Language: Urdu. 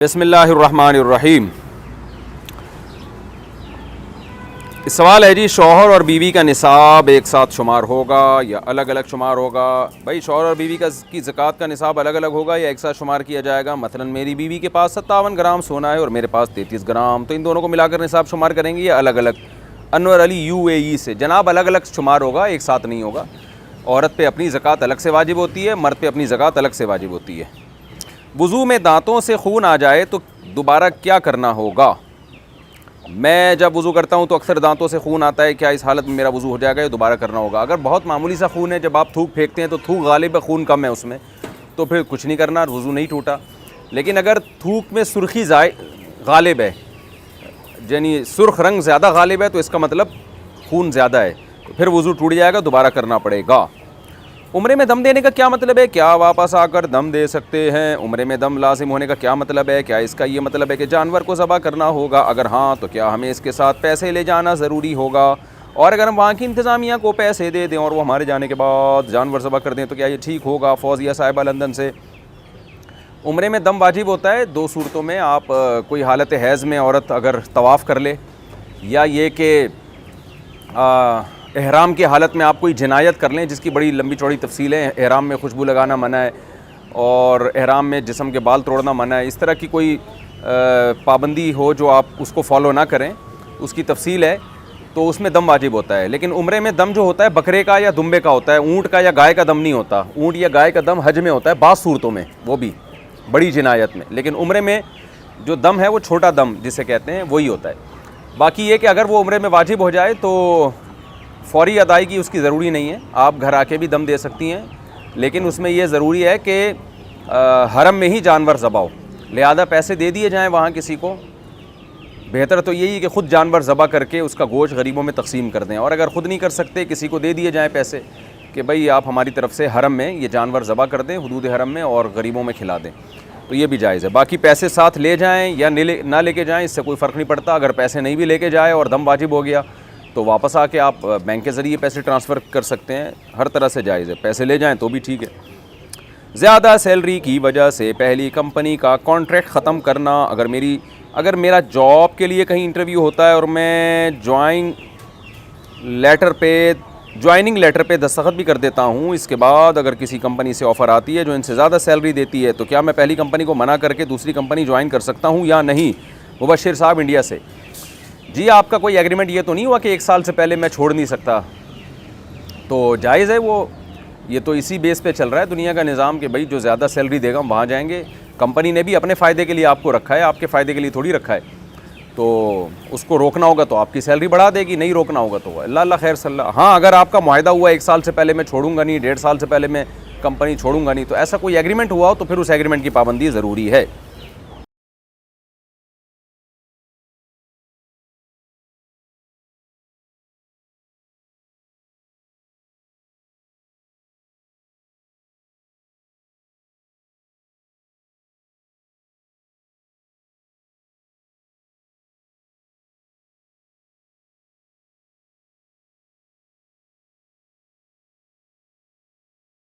بسم اللہ الرحمن الرحیم۔ اس سوال ہے جی، شوہر اور بیوی کا نصاب ایک ساتھ شمار ہوگا یا الگ الگ شمار ہوگا؟ بھائی شوہر اور بیوی کی زکوٰۃ کا نصاب الگ الگ ہوگا یا ایک ساتھ شمار کیا جائے گا؟ مثلا میری بیوی کے پاس 57 گرام سونا ہے اور میرے پاس 33 گرام، تو ان دونوں کو ملا کر نصاب شمار کریں گے یا الگ الگ؟ انور علی UAE سے۔ جناب الگ الگ شمار ہوگا، ایک ساتھ نہیں ہوگا۔ عورت پہ اپنی زکوٰۃ الگ سے واجب ہوتی ہے، مرد پہ اپنی زکوٰۃ الگ سے واجب ہوتی ہے۔ وضو میں دانتوں سے خون آ جائے تو دوبارہ کیا کرنا ہوگا؟ میں جب وضو کرتا ہوں تو اکثر دانتوں سے خون آتا ہے، کیا اس حالت میں میرا وضو ہو جائے گا یا دوبارہ کرنا ہوگا؟ اگر بہت معمولی سا خون ہے، جب آپ تھوک پھینکتے ہیں تو تھوک غالب ہے، خون کم ہے اس میں، تو پھر کچھ نہیں کرنا، وضو نہیں ٹوٹا۔ لیکن اگر تھوک میں سرخی غالب ہے، یعنی سرخ رنگ زیادہ غالب ہے، تو اس کا مطلب خون زیادہ ہے، تو پھر وضو ٹوٹ جائے گا، دوبارہ کرنا پڑے گا۔ عمرے میں دم دینے کا کیا مطلب ہے؟ کیا واپس آ کر دم دے سکتے ہیں؟ عمرے میں دم لازم ہونے کا کیا مطلب ہے؟ کیا اس کا یہ مطلب ہے کہ جانور کو ذبح کرنا ہوگا؟ اگر ہاں تو کیا ہمیں اس کے ساتھ پیسے لے جانا ضروری ہوگا؟ اور اگر ہم وہاں کی انتظامیہ کو پیسے دے دیں اور وہ ہمارے جانے کے بعد جانور ذبح کر دیں تو کیا یہ ٹھیک ہوگا؟ فوزیہ صاحبہ لندن سے۔ عمرے میں دم واجب ہوتا ہے دو صورتوں میں۔ آپ کوئی حالت حیض میں عورت اگر طواف کر لے، یا یہ کہ احرام کی حالت میں آپ کوئی جنایت کر لیں جس کی بڑی لمبی چوڑی تفصیل ہے۔ احرام میں خوشبو لگانا منع ہے اور احرام میں جسم کے بال توڑنا منع ہے۔ اس طرح کی کوئی پابندی ہو جو آپ اس کو فالو نہ کریں، اس کی تفصیل ہے، تو اس میں دم واجب ہوتا ہے۔ لیکن عمرے میں دم جو ہوتا ہے بکرے کا یا دمبے کا ہوتا ہے، اونٹ کا یا گائے کا دم نہیں ہوتا۔ اونٹ یا گائے کا دم حج میں ہوتا ہے بعض صورتوں میں، وہ بھی بڑی جنایت میں۔ لیکن عمرے میں جو دم ہے وہ چھوٹا دم جسے کہتے ہیں وہی ہوتا ہے۔ باقی یہ کہ اگر وہ عمرے میں واجب ہو جائے تو فوری ادائیگی اس کی ضروری نہیں ہے، آپ گھر آ کے بھی دم دے سکتی ہیں، لیکن اس میں یہ ضروری ہے کہ حرم میں ہی جانور ذبح ہو، لہذا پیسے دے دیے جائیں وہاں کسی کو۔ بہتر تو یہی ہے کہ خود جانور ذبح کر کے اس کا گوشت غریبوں میں تقسیم کر دیں، اور اگر خود نہیں کر سکتے کسی کو دے دیے جائیں پیسے کہ بھئی آپ ہماری طرف سے حرم میں یہ جانور ذبح کر دیں حدود حرم میں اور غریبوں میں کھلا دیں، تو یہ بھی جائز ہے۔ باقی پیسے ساتھ لے جائیں یا نہ لے کے جائیں، اس سے کوئی فرق نہیں پڑتا۔ اگر پیسے نہیں بھی لے کے جائے اور دم واجب ہو گیا تو واپس آ کے آپ بینک کے ذریعے پیسے ٹرانسفر کر سکتے ہیں، ہر طرح سے جائز ہے۔ پیسے لے جائیں تو بھی ٹھیک ہے۔ زیادہ سیلری کی وجہ سے پہلی کمپنی کا کانٹریکٹ ختم کرنا۔ اگر میرا جاب کے لیے کہیں انٹرویو ہوتا ہے اور میں جوائننگ لیٹر پہ دستخط بھی کر دیتا ہوں، اس کے بعد اگر کسی کمپنی سے آفر آتی ہے جو ان سے زیادہ سیلری دیتی ہے، تو کیا میں پہلی کمپنی کو منع کر کے دوسری کمپنی جوائن کر سکتا ہوں یا نہیں؟ مبشر صاحب انڈیا سے۔ جی آپ کا کوئی ایگریمنٹ یہ تو نہیں ہوا کہ 1 سال سے پہلے میں چھوڑ نہیں سکتا؟ تو جائز ہے وہ، یہ تو اسی بیس پہ چل رہا ہے دنیا کا نظام کہ بھائی جو زیادہ سیلری دے گا ہم وہاں جائیں گے۔ کمپنی نے بھی اپنے فائدے کے لیے آپ کو رکھا ہے، آپ کے فائدے کے لیے تھوڑی رکھا ہے، تو اس کو روکنا ہوگا تو آپ کی سیلری بڑھا دے گی، نہیں روکنا ہوگا تو اللہ خیر صلی اللہ۔ ہاں اگر آپ کا معاہدہ ہوا 1 سال سے پہلے میں چھوڑوں گا نہیں، 1.5 سال سے پہلے میں کمپنی چھوڑوں گا نہیں، تو ایسا کوئی ایگریمنٹ ہوا ہو تو پھر اس ایگریمنٹ کی پابندی ضروری ہے۔